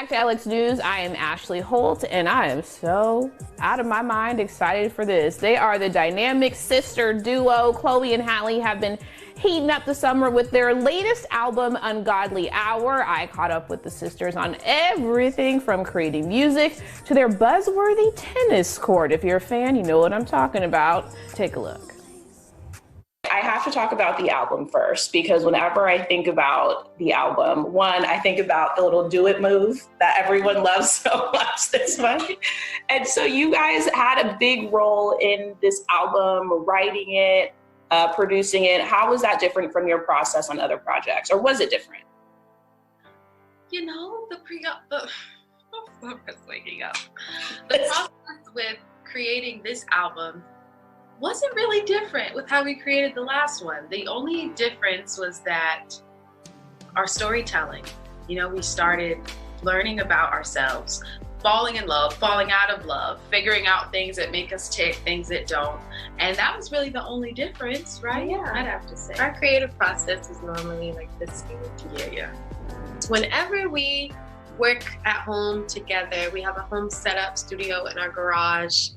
back to Alex News. I am Ashley Holt, and I am so out of my mind excited for this. They are the dynamic sister duo. Chloe and Halle have been heating up the summer with their latest album, Ungodly Hour. I caught up with the sisters on everything from creating music to their buzzworthy tennis court. If you're a fan, you know what I'm talking about. Take a look. I have to talk about the album first, because whenever I think about the album, one, I think about the little do it move that everyone loves so much this month. And so you guys had a big role in this album, writing it, producing it. How was that different from your process on other projects, or was it different? You know, the process with creating this album wasn't really different with how we created the last one. The only difference was that our storytelling, we started learning about ourselves, falling in love, falling out of love, figuring out things that make us tick, things that don't. And that was really the only difference, right? Yeah. I'd have to say. Our creative process is normally like this. Yeah. Whenever we work at home together, we have a home setup studio in our garage.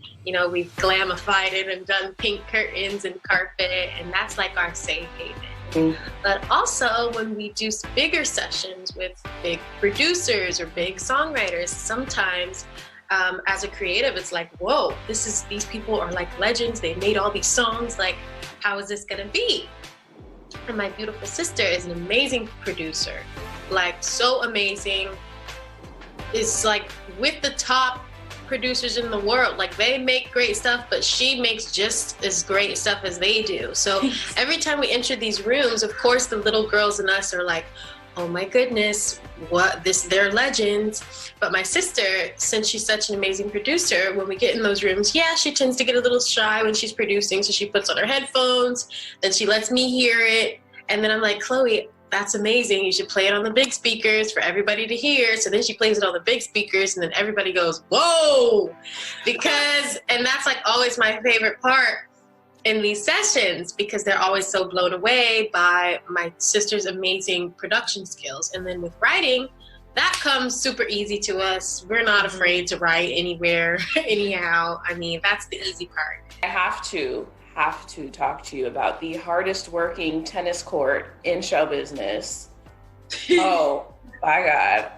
We've glamified it and done pink curtains and carpet, and that's like our safe haven. But also when we do bigger sessions with big producers or big songwriters, sometimes as a creative, it's like, whoa, these people are like legends. They made all these songs. Like, how is this gonna be? And my beautiful sister is an amazing producer, like so amazing. Is like with the top producers in the world. Like, they make great stuff, but she makes just as great stuff as they do. So every time we enter these rooms, of course, the little girls in us are like, oh my goodness, they're legends. But my sister, since she's such an amazing producer, when we get in those rooms, she tends to get a little shy when she's producing. So she puts on her headphones, then she lets me hear it. And then I'm like, Chloe, that's amazing. You should play it on the big speakers for everybody to hear. So then she plays it on the big speakers, and then everybody goes, whoa! And that's like always my favorite part in these sessions, because they're always so blown away by my sister's amazing production skills. And then with writing, that comes super easy to us. We're not afraid to write anywhere, anyhow. I mean, that's the easy part. I have to talk to you about the hardest working tennis court in show business. Oh my God.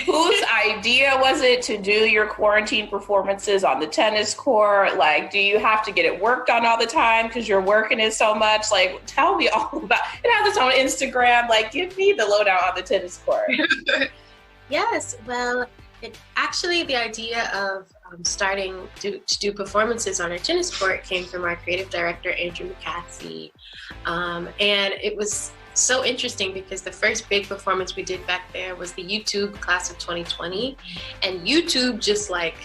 Whose idea was it to do your quarantine performances on the tennis court? Like, do you have to get it worked on all the time because you're working it so much? Like, tell me all about it. Has its own Instagram. Like, give me the lowdown on the tennis court. Yes, well, the idea of starting to do performances on our tennis court came from our creative director, Andrew McCaskey. And it was so interesting because the first big performance we did back there was the YouTube class of 2020. And YouTube just like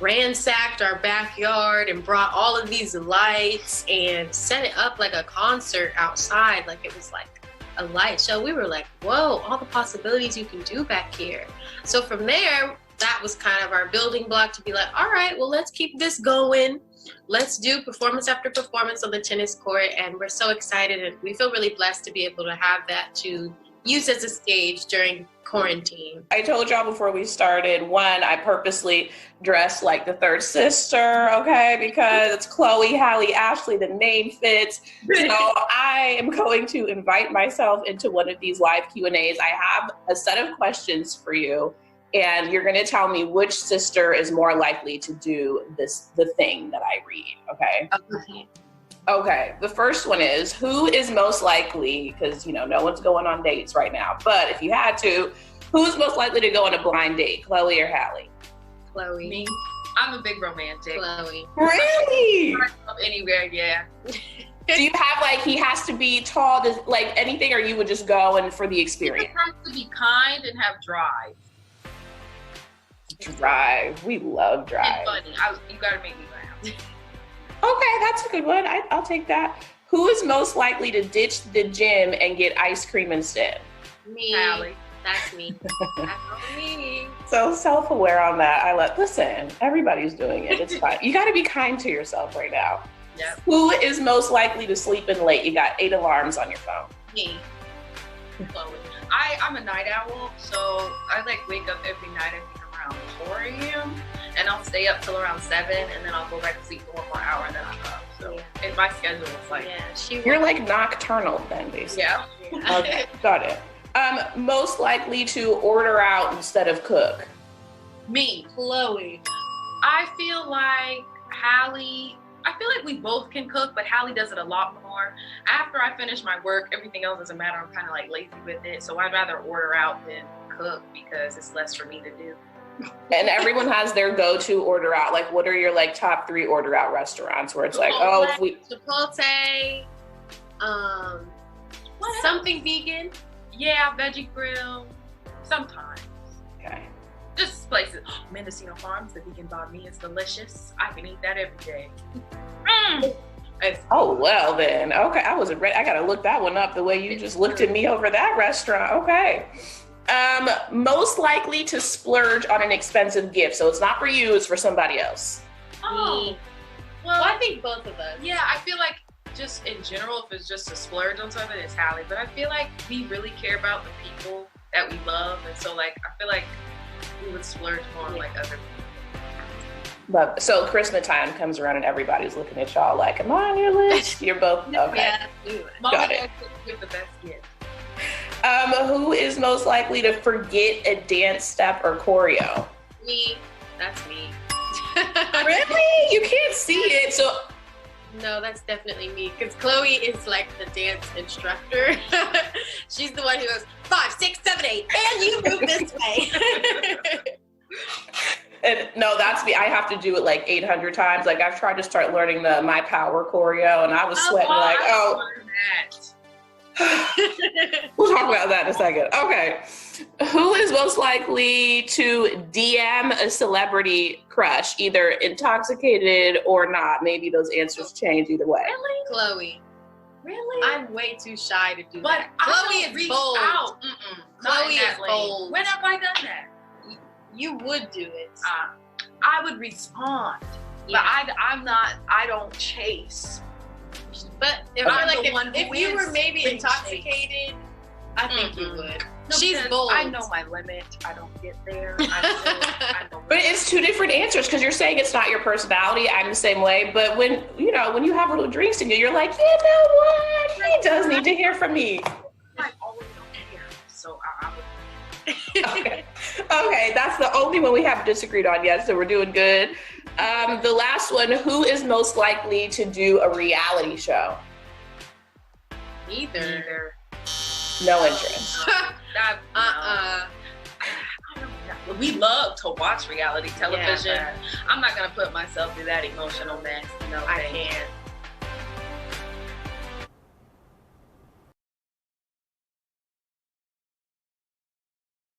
ransacked our backyard and brought all of these lights and set it up like a concert outside. Like, it was like a light show. We were like, whoa, all the possibilities you can do back here. So from there, that was kind of our building block to be like, all right, well, let's keep this going. Let's do performance after performance on the tennis court. And we're so excited, and we feel really blessed to be able to have that to use as a stage during quarantine. I told y'all before we started, one, I purposely dressed like the third sister, okay, because it's Chloe, Halle, Ashley, the name fits. So I am going to invite myself into one of these live Q&As. I have a set of questions for you, and you're going to tell me which sister is more likely to do the thing that I read, okay? Okay, the first one is, who is most likely, because, no one's going on dates right now, but if you had to, who's most likely to go on a blind date, Chloe or Halle? Chloe. Me. I'm a big romantic. Chloe. Really? Anywhere, yeah. Do you have, like, he has to be tall, like anything, or you would just go and for the experience? He has to be kind and have drive. Drive. We love drive. And funny. You gotta make me laugh. Okay, that's a good one. I'll take that. Who is most likely to ditch the gym and get ice cream instead? Me. Halle. That's me. That's me. So self-aware on that. Listen, everybody's doing it. It's fine. You got to be kind to yourself right now. Yep. Who is most likely to sleep in late? You got 8 alarms on your phone. Me. Chloe. I'm a night owl, so I like wake up every night I think around 4 a.m. and I'll stay up till around 7 and then I'll go back to sleep for 1 more hour and then I'm up. So in my schedule is like You're like nocturnal then, basically. yeah. Okay, got it. Most likely to order out instead of cook. Me. Chloe. I feel like Halle, I feel like we both can cook, but Halle does it a lot more. After I finish my work, everything else doesn't matter. I'm kind of like lazy with it. So I'd rather order out than cook because it's less for me to do. And everyone has their go-to order out. Like, what are your like top 3 order out restaurants where it's like, Chipotle, if we Chipotle, something vegan. Yeah, veggie grill, sometimes. Okay. Just places. Oh, Mendocino Farms, the vegan banh mi is delicious. I can eat that every day. Oh well then. Okay, I wasn't ready. I gotta look that one up the way you just looked at me over that restaurant. Okay. Most likely to splurge on an expensive gift. So it's not for you, it's for somebody else. Oh. Well, I think both of us. Yeah, I feel like just in general, if it's just a splurge on something, it's Halle. But I feel like we really care about the people that we love. And so like, I feel like we would splurge more on like other people. But so Christmas time comes around and everybody's looking at y'all like, am I on your list? You're both okay. Yeah, do it. Got it. Give the best gift. Who is most likely to forget a dance step or choreo? Me. That's me. Really? You can't see it. So No, that's definitely me. Because Chloe is like the dance instructor. She's the one who goes 5, 6, 7, 8, and you move this way. and no, that's me. I have to do it like 800 times. Like I've tried to start learning the My Power choreo, and I was sweating like, oh. We'll talk about that in a second. Okay. Who is most likely to DM a celebrity crush, either intoxicated or not? Maybe those answers change either way. Really? Chloe. Really? I'm way too shy to do But that. I Chloe don't is reach bold. out. Chloe is Not in that bold. lane. When have I done that? You would do it. I would respond, Yeah. but I don't chase. But if I'm I like the one who if you is were maybe being intoxicated, I think you would. No, She's because bold. I know my limit. I don't get there. I know But it's 2 different answers because you're saying it's not your personality. I'm the same way. But when you have little drinks in you, you're like, you know what? He does need to hear from me. I always don't care. So I would. Okay, that's the only one we haven't disagreed on yet, so we're doing good. The last one, who is most likely to do a reality show? Neither. No interest. We love to watch reality television. Yeah, I'm not gonna put myself through that emotional mess. I can't.